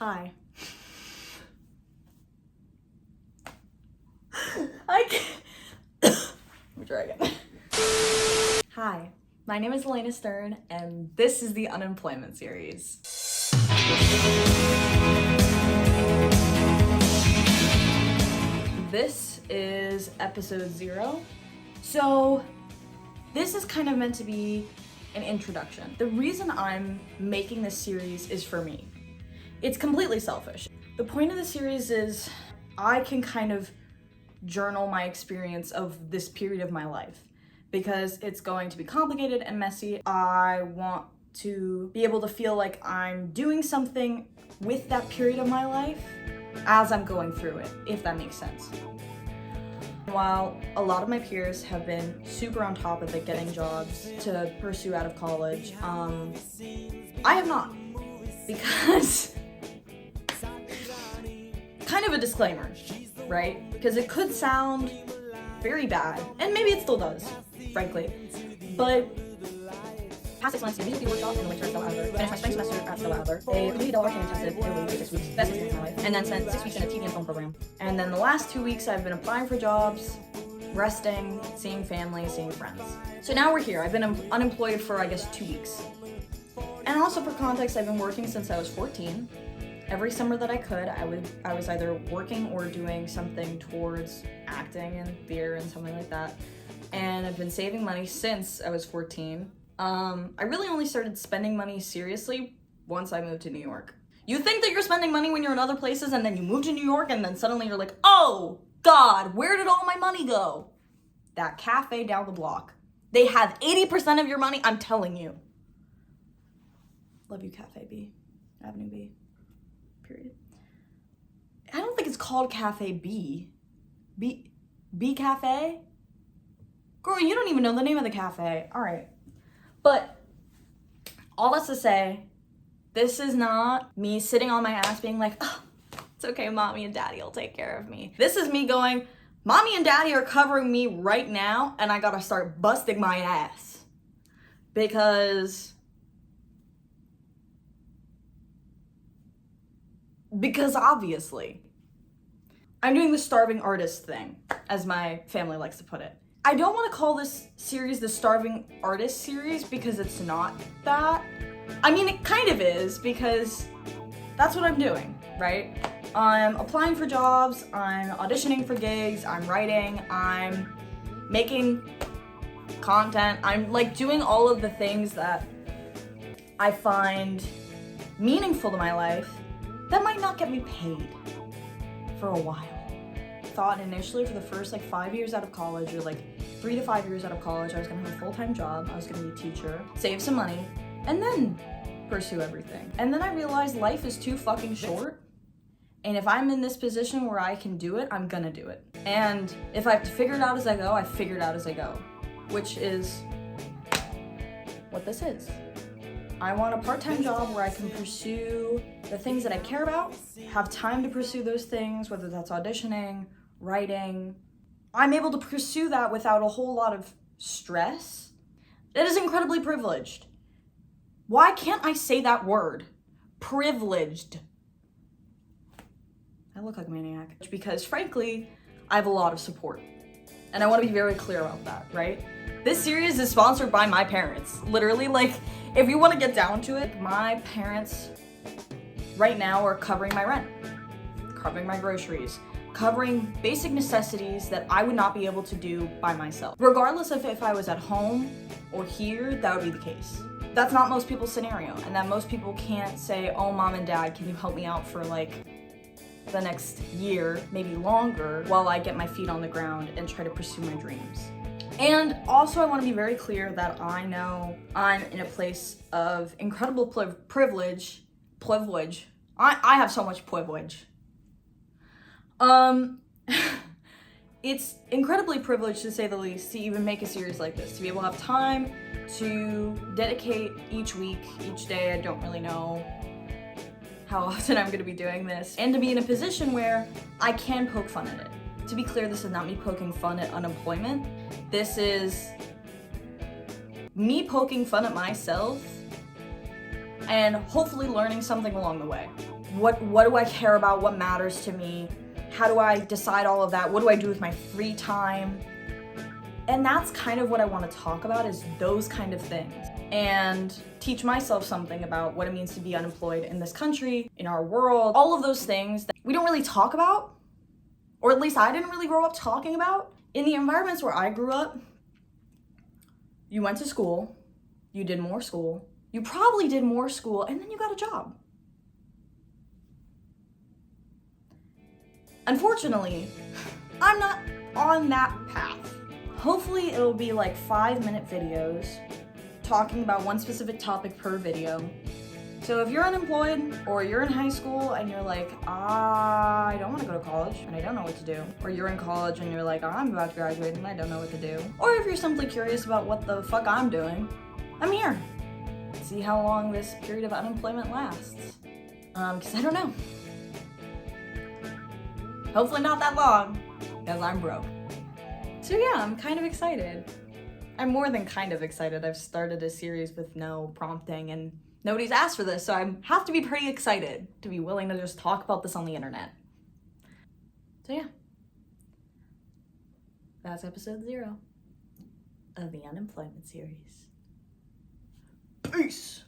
Hi. I can't. Let me try again. Hi, my name is Elena Stern, and this is the Unemployment Series. This is episode 0. So, this is kind of meant to be an introduction. The reason I'm making this series is for me. It's completely selfish. The point of the series is I can kind of journal my experience of this period of my life because it's going to be complicated and messy. I want to be able to feel like I'm doing something with that period of my life as I'm going through it, if that makes sense. While a lot of my peers have been super on top of it, getting jobs to pursue out of college, I have not, because kind of a disclaimer, right? Because it could sound very bad, and maybe it still does, frankly, but past 6 months in a music workshop in the winter at Stella Adler, finished my spring semester at Stella Adler, a completed Delaware intensive in Italy for 6 weeks, best experience of my life, and then spent 6 weeks in a TV and film program. And then the last 2 weeks I've been applying for jobs, resting, seeing family, seeing friends. So now we're here. I've been unemployed for, I guess, 2 weeks. And also for context, I've been working since I was 14. Every summer that I could, I was either working or doing something towards acting and theater and something like that. And I've been saving money since I was 14. I really only started spending money seriously once I moved to New York. You think that you're spending money when you're in other places, and then you move to New York, and then suddenly you're like, oh God, where did all my money go? That cafe down the block. They have 80% of your money, I'm telling you. Love you, Cafe B, Avenue B. Period. I don't think it's called Cafe B. B Cafe? Girl, you don't even know the name of the cafe. All right. But all that's to say, this is not me sitting on my ass being like, oh, it's okay, mommy and daddy will take care of me. This is me going, mommy and daddy are covering me right now, and I gotta start busting my ass. Because obviously, I'm doing the starving artist thing, as my family likes to put it. I don't want to call this series the Starving Artist series because it's not that. I mean, it kind of is because that's what I'm doing, right? I'm applying for jobs, I'm auditioning for gigs, I'm writing, I'm making content, I'm like doing all of the things that I find meaningful to my life that might not get me paid for a while. Thought initially for the first 5 years out of college, or 3 to 5 years out of college, I was gonna have a full-time job, I was gonna be a teacher, save some money, and then pursue everything. And then I realized life is too fucking short, and if I'm in this position where I can do it, I'm gonna do it. And if I have to figure it out as I go, I figure it out as I go, which is what this is. I want a part-time job where I can pursue the things that I care about, have time to pursue those things, whether that's auditioning, writing. I'm able to pursue that without a whole lot of stress. It is incredibly privileged. Why can't I say that word? Privileged. I look like a maniac. Because frankly, I have a lot of support. And I want to be very clear about that, right? This series is sponsored by my parents. Literally, if you want to get down to it, my parents right now are covering my rent, covering my groceries, covering basic necessities that I would not be able to do by myself. Regardless of if I was at home or here, that would be the case. That's not most people's scenario, and that most people can't say, oh, mom and dad, can you help me out for the next year, maybe longer, while I get my feet on the ground and try to pursue my dreams. And also I want to be very clear that I know I'm in a place of incredible privilege. I have so much privilege. It's incredibly privileged, to say the least, to even make a series like this, to be able to have time to dedicate each week, each day. I don't really know how often I'm going to be doing this, and to be in a position where I can poke fun at it. To be clear, this is not me poking fun at unemployment. This is me poking fun at myself and hopefully learning something along the way. What do I care about? What matters to me? How do I decide all of that? What do I do with my free time? And that's kind of what I want to talk about, is those kind of things. And teach myself something about what it means to be unemployed in this country, in our world, all of those things that we don't really talk about, or at least I didn't really grow up talking about. In the environments where I grew up, you went to school, you did more school, you probably did more school, and then you got a job. Unfortunately, I'm not on that path. Hopefully it'll be like 5-minute videos talking about one specific topic per video. So if you're unemployed, or you're in high school and you're like, I don't want to go to college and I don't know what to do, or you're in college and you're like, I'm about to graduate and I don't know what to do, or if you're simply curious about what the fuck I'm doing, I'm here. See how long this period of unemployment lasts. Because I don't know. Hopefully not that long, because I'm broke. So yeah, I'm kind of excited. I'm more than kind of excited. I've started a series with no prompting and nobody's asked for this, so I have to be pretty excited to be willing to just talk about this on the internet. So yeah. That's episode 0 of the unemployment series. Peace!